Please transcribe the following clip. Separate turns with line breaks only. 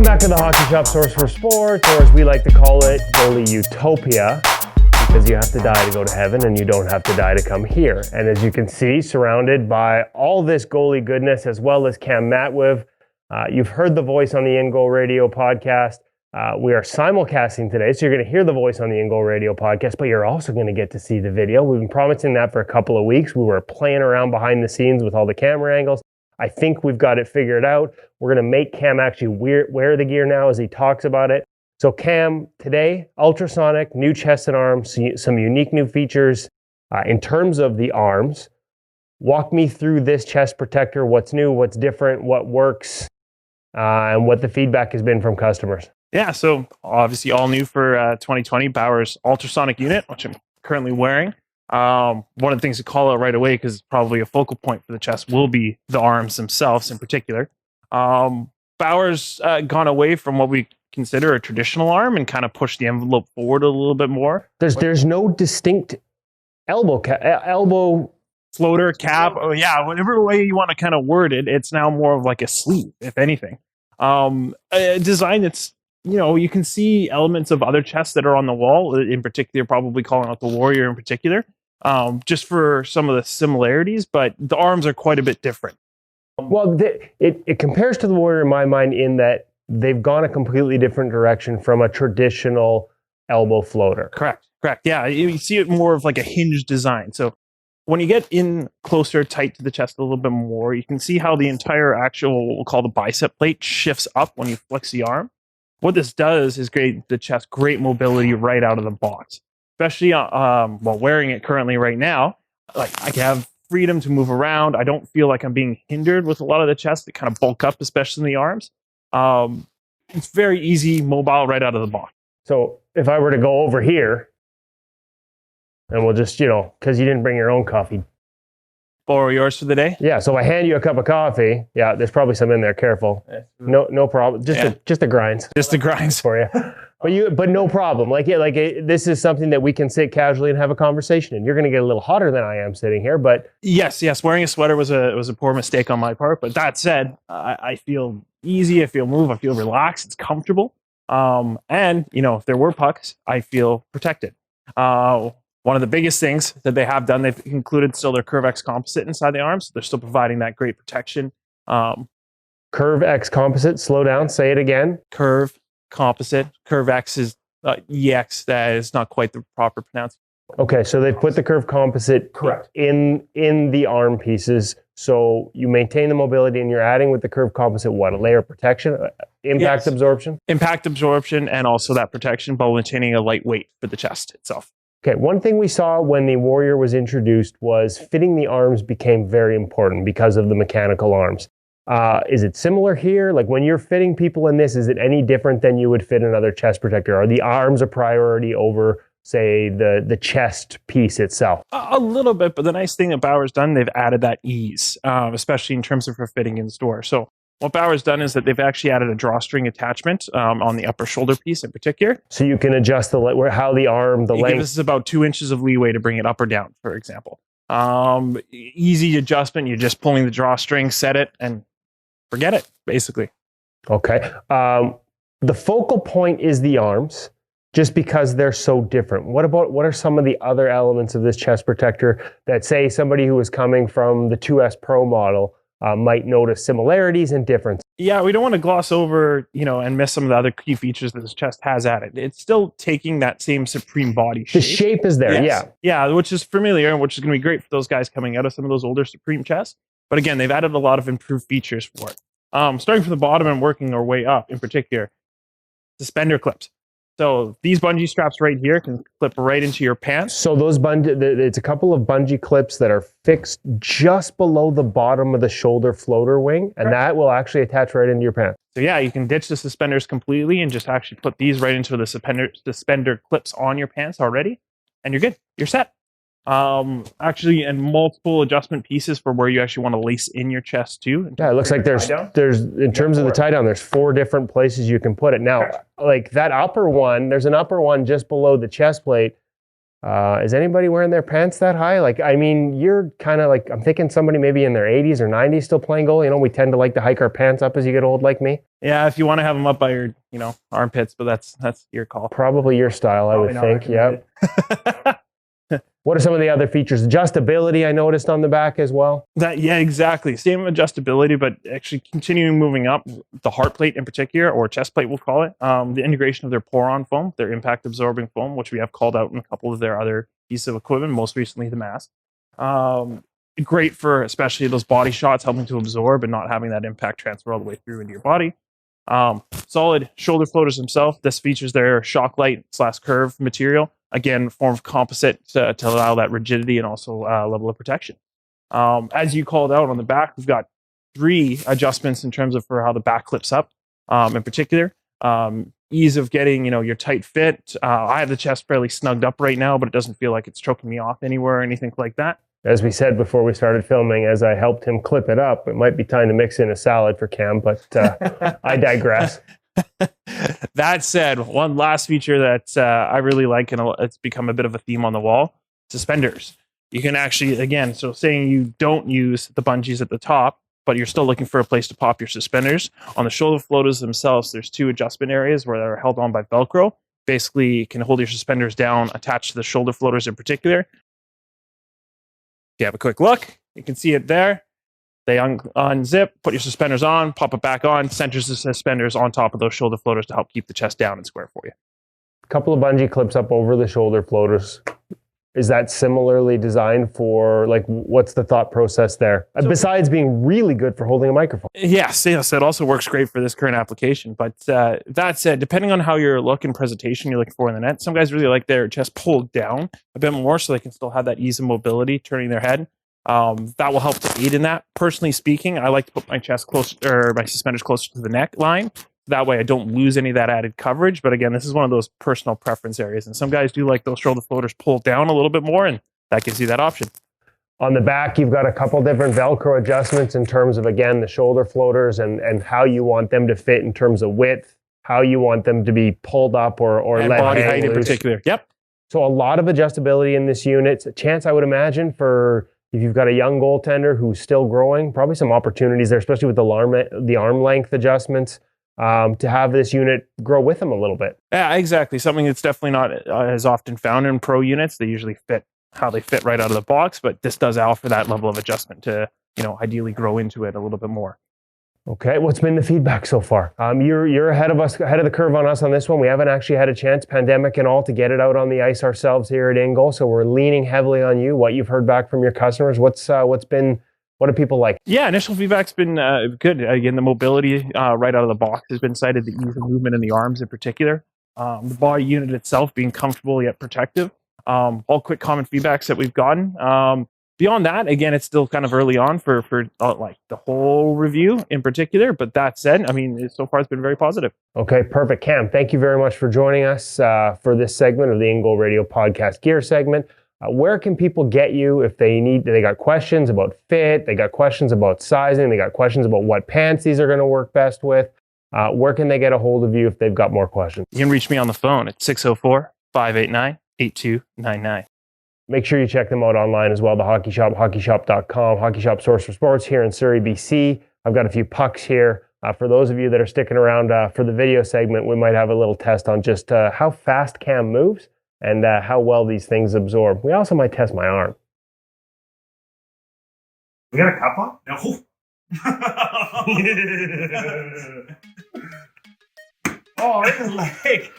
Welcome back to the Hockey Shop, source for sports, or as we like to call it, Goalie Utopia, because you have to die to go to heaven and you don't have to die to come here. And as you can see, surrounded by all this goalie goodness, as well as Cam Matwiv, you've heard the voice on the InGoal Radio Podcast. We are simulcasting today, so you're going to hear the voice on the InGoal Radio Podcast, but you're also going to get to see the video. We've been promising that for a couple of weeks. We were playing around behind the scenes with all the camera angles. I think we've got it figured out. We're going to make Cam actually wear the gear now as he talks about it. So Cam, today, ultrasonic, new chest and arms, some unique new features in terms of the arms. Walk me through this chest protector, what's new, what's different, what works, and what the feedback has been from customers.
Yeah, so obviously all new for 2020, Bauer's Ultrasonic unit, which I'm currently wearing. One of the things to call out right away, because probably a focal point for the chest will be the arms themselves in particular. Bauer's gone away from what we consider a traditional arm and kind of pushed the envelope forward a little bit more.
There's no distinct elbow
floater cap. Oh yeah, whatever way you want to kind of word it, it's now more of like a sleeve, if anything. A design that's, you know, you can see elements of other chests that are on the wall, in particular, probably calling out the Warrior in particular, just for some of the similarities, but the arms are quite a bit different.
Well, it compares to the Warrior in my mind in that they've gone a completely different direction from a traditional elbow floater.
Correct. Yeah, you see it more of like a hinge design. So when you get in closer, tight to the chest a little bit more, you can see how the entire actual, what we'll call the bicep plate, shifts up when you flex the arm. What this does is create the chest great mobility right out of the box, especially while wearing it currently right now. Like I can have freedom to move around. I don't feel like I'm being hindered with a lot of the chest that kind of bulk up, especially in the arms. It's very easy, mobile right out of the box.
So if I were to go over here, and we'll just, because you didn't bring your own coffee.
Borrow yours for the day?
Yeah, so if I hand you a cup of coffee, yeah, there's probably some in there, careful. No problem. Just the grinds.
Just the grinds
for you. But no problem. This is something that we can sit casually and have a conversation in. You're going to get a little hotter than I am sitting here, but
yes, wearing a sweater was a poor mistake on my part, but that said, I feel easy, I feel relaxed, it's comfortable. And if there were pucks, I feel protected. One of the biggest things that they have done, they've included still their Curve X composite inside the arms. So they're still providing that great protection.
Curve X composite, slow down, say it again.
Curve composite. Curve X is EX, that is not quite the proper pronunciation.
Okay, so they put the Curve composite
correct
in the arm pieces. So you maintain the mobility and you're adding with the Curve composite, what, a layer of protection? Impact absorption?
Impact absorption and also that protection while maintaining a light weight for the chest itself.
Okay, one thing we saw when the Warrior was introduced was fitting the arms became very important because of the mechanical arms. Is it similar here? Like when you're fitting people in this, is it any different than you would fit another chest protector? Are the arms a priority over, say, the chest piece itself?
A little bit, but the nice thing that Bauer's done, they've added that ease, especially in terms of for fitting in store. So what Bauer's done is that they've actually added a drawstring attachment on the upper shoulder piece in particular.
So you can adjust how the arm, the length.
This is about 2 inches of leeway to bring it up or down, for example. Easy adjustment. You're just pulling the drawstring, set it, and forget it, basically.
Okay. The focal point is the arms, just because they're so different. What are some of the other elements of this chest protector that, say, somebody who is coming from the 2S Pro model might notice similarities and differences?
Yeah, we don't want to gloss over, and miss some of the other key features that this chest has added. It's still taking that same supreme body shape.
The shape is there,
yes. Yeah, which is familiar and which is going to be great for those guys coming out of some of those older supreme chests. But again, they've added a lot of improved features for it. Starting from the bottom and working our way up, in particular, suspender clips. So these bungee straps right here can clip right into your pants.
So those it's a couple of bungee clips that are fixed just below the bottom of the shoulder floater wing, and that will actually attach right into your pants.
So yeah, you can ditch the suspenders completely and just actually put these right into the suspender clips on your pants already, and you're good. You're set. Actually, and multiple adjustment pieces for where you actually want to lace in your chest too.
Yeah, it looks like there's in terms of the tie down, there's 4 different places you can put it. Now, like that upper one, there's an upper one just below the chest plate Is anybody wearing their pants that high? Like, I mean, you're kind of like, I'm thinking somebody maybe in their 80s or 90s still playing goalie. You know, we tend to like to hike our pants up as you get old like me.
Yeah, if you want to have them up by your, armpits, but that's your call.
Probably your style, I would think. Yep. What are some of the other features? Adjustability, I noticed on the back as well.
Yeah, exactly. Same adjustability, but actually continuing moving up, the heart plate in particular, or chest plate, we'll call it. The integration of their pour-on foam, their impact-absorbing foam, which we have called out in a couple of their other pieces of equipment, most recently the mask. Great for especially those body shots, helping to absorb and not having that impact transfer all the way through into your body. Solid shoulder floaters themselves. This features their shock light / curve material. Again, form of composite to allow that rigidity and also level of protection. As you called out on the back, we've got 3 adjustments in terms of for how the back clips up. In particular, ease of getting your tight fit. I have the chest fairly snugged up right now, but it doesn't feel like it's choking me off anywhere or anything like that.
As we said before we started filming, as I helped him clip it up, it might be time to mix in a salad for Cam, but I digress.
That said, one last feature that I really like, and it's become a bit of a theme on the wall, suspenders. You can actually, again, so saying you don't use the bungees at the top, but you're still looking for a place to pop your suspenders. On the shoulder floaters themselves, there's 2 adjustment areas where they're held on by Velcro. Basically, you can hold your suspenders down, attached to the shoulder floaters in particular. If you have a quick look, you can see it there. They unzip, put your suspenders on, pop it back on, centers the suspenders on top of those shoulder floaters to help keep the chest down and square for you.
A couple of bungee clips up over the shoulder floaters. Is that similarly designed for, like, what's the thought process there? Besides being really good for holding a microphone.
Yes, it also works great for this current application. But that said, depending on how your look and presentation you're looking for in the net, some guys really like their chest pulled down a bit more so they can still have that ease of mobility, turning their head. That will help to aid in that. Personally speaking, I like to put my chest closer, or my suspenders closer to the neck line. That way I don't lose any of that added coverage. But again, this is one of those personal preference areas. And some guys do like those shoulder floaters pulled down a little bit more, and that gives you that option.
On the back, you've got a couple different Velcro adjustments in terms of, again, the shoulder floaters and how you want them to fit in terms of width, how you want them to be pulled up or
and
let
body
hang
height in
loose.
particular. Yep.
So a lot of adjustability in this unit. It's a chance, I would imagine, for if you've got a young goaltender who's still growing, probably some opportunities there, especially with the arm length adjustments, to have this unit grow with them a little bit.
Yeah, exactly. Something that's definitely not as often found in pro units. They usually fit how they fit right out of the box, but this does offer that level of adjustment to, ideally grow into it a little bit more.
Okay, what's been the feedback so far? You're ahead of the curve on us on this one. We haven't actually had a chance, pandemic and all, to get it out on the ice ourselves here at InGoal, so we're leaning heavily on you. What you've heard back from your customers, what do people like? Yeah,
initial feedback's been good. Again, the mobility right out of the box has been cited, the ease of movement in the arms in particular. The body unit itself being comfortable yet protective. All quick common feedbacks that we've gotten. Beyond that, again, it's still kind of early on for like the whole review in particular. But that said, so far it's been very positive.
Okay, perfect. Cam, thank you very much for joining us for this segment of the InGoal Radio Podcast Gear segment. Where can people get you if they got questions about fit, they got questions about sizing, they got questions about what pants these are going to work best with? Where can they get a hold of you if they've got more questions?
You can reach me on the phone at 604-589-8299.
Make sure you check them out online as well, the Hockey Shop, hockeyshop.com, Hockey Shop source for sports here in Surrey, BC. I've got a few pucks here. For those of you that are sticking around for the video segment, we might have a little test on just how fast Cam moves and how well these things absorb. We also might test my arm.
We got a cup on? No. Oh, it's a leg.